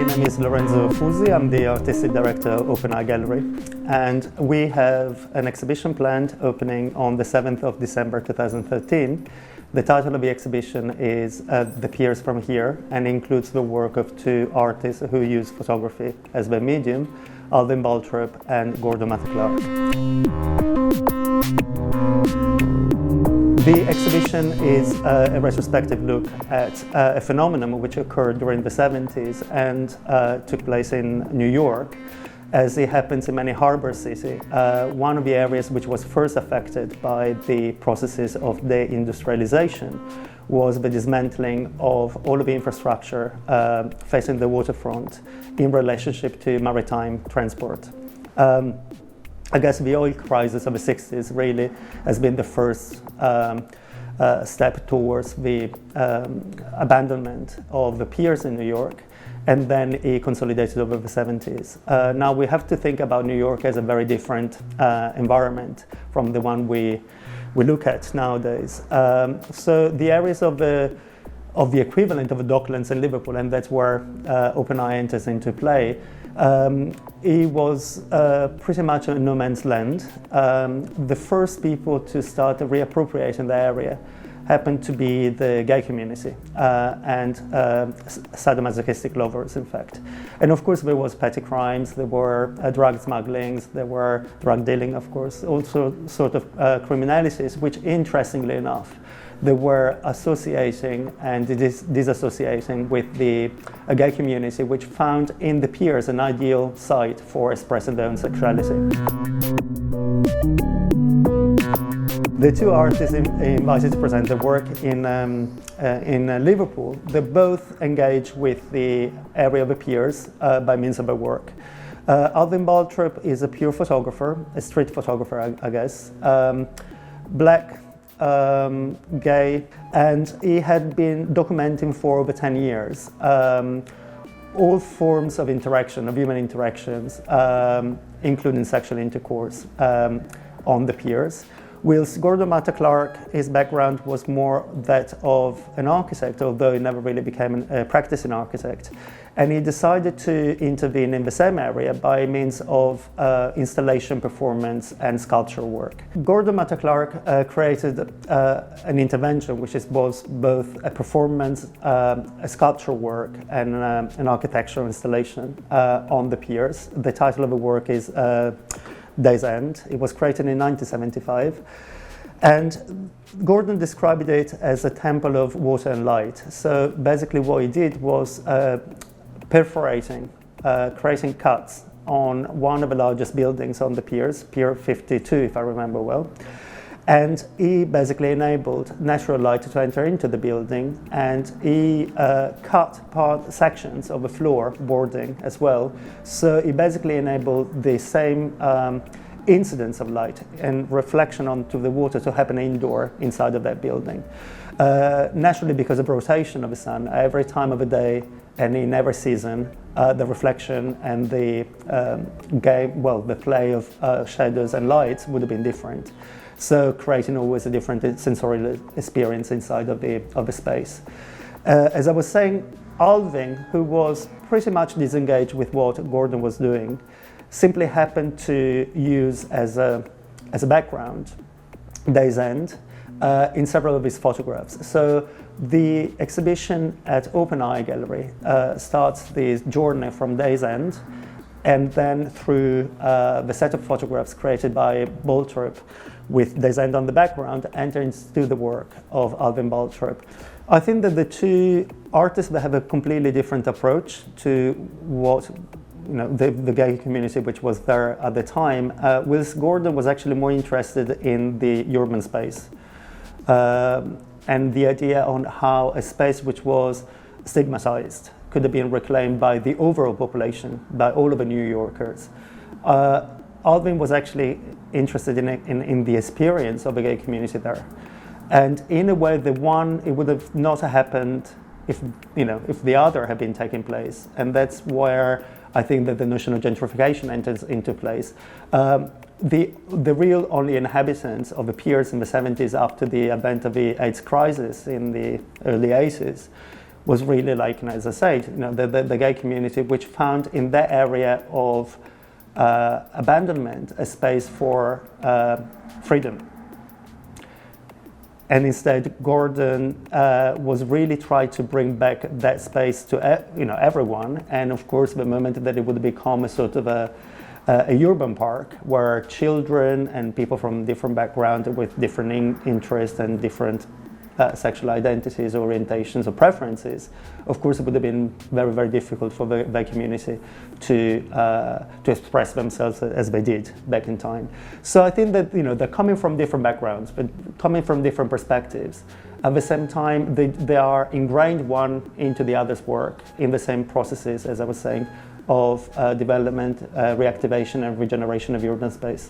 name is Lorenzo Fusi. I'm the artistic director of Open Eye Gallery, and we have an exhibition planned opening on the 7th of December 2013. The title of the exhibition is The Piers from Here, and includes the work of two artists who use photography as their medium, Alvin Baltrop and Gordon Matta-Clark. The exhibition is a retrospective look at a phenomenon which occurred during the 70s and took place in New York, as it happens in many harbor cities. One of the areas which was first affected by the processes of deindustrialization was the dismantling of all of the infrastructure facing the waterfront in relationship to maritime transport. I guess the oil crisis of the 60s really has been the first step towards the abandonment of the piers in New York, and then it consolidated over the 70s. Now we have to think about New York as a very different environment from the one we look at nowadays. So the areas of the equivalent of the Docklands in Liverpool, and that's where Open Eye enters into play. It was pretty much a no man's land. The first people to start reappropriating the area happened to be the gay community and sadomasochistic lovers, in fact. And of course there was petty crimes, there were drug smugglings, there were drug dealing, of course, also sort of criminalities, which interestingly enough, they were associating and disassociating with the gay community, which found in the piers an ideal site for expressing their own sexuality. The two artists invited to present their work in Liverpool, they both engage with the area of the piers by means of their work. Alvin Baltrop is a pure photographer, a street photographer, I guess, black, gay, and he had been documenting for over 10 years all forms of interaction, of human interactions, including sexual intercourse on the piers. Whilst Gordon Matta-Clark, his background was more that of an architect, although he never really became a practicing architect. And he decided to intervene in the same area by means of installation, performance, and sculpture work. Gordon Matta-Clark created an intervention which was both a performance, a sculpture work, and an architectural installation on the piers. The title of the work is Day's End. It was created in 1975. And Gordon described it as a temple of water and light. So basically what he did was perforating, creating cuts on one of the largest buildings on the piers, Pier 52 if I remember well. And he basically enabled natural light to enter into the building, and he cut sections of the floor boarding as well. So he basically enabled the same incidence of light and reflection onto the water to happen indoor inside of that building. Naturally, because of rotation of the sun, every time of the day and in every season, the reflection and the the play of shadows and lights would have been different. So creating always a different sensorial experience inside of the space. As I was saying, Alvin, who was pretty much disengaged with what Gordon was doing, simply happened to use as a background Day's End in several of his photographs. So the exhibition at Open Eye Gallery starts the journey from Day's End, and then through the set of photographs created by Baltrop with Day's End on the background, enter into the work of Alvin Baltrop. I think that the two artists, they have a completely different approach to what the gay community which was there at the time. Whilst Gordon was actually more interested in the urban space and the idea on how a space which was stigmatized could have been reclaimed by the overall population, by all of the New Yorkers. Alvin was actually interested in the experience of the gay community there. And in a way, it would have not happened if the other had been taking place. And that's where I think that the notion of gentrification enters into place. The real only inhabitants of the piers in the 70s, after the advent of the AIDS crisis in the early 80s, was really like, as I said, the gay community, which found in that area of abandonment a space for freedom. And instead, Gordon was really trying to bring back that space to everyone. And of course, the moment that it would become a sort of a urban park where children and people from different backgrounds with different interests and different sexual identities, orientations, or preferences, of course, it would have been very, very difficult for the community to express themselves as they did back in time. So I think that they're coming from different backgrounds, but coming from different perspectives. At the same time, they are ingrained one into the other's work in the same processes, as I was saying, of development, reactivation, and regeneration of urban space.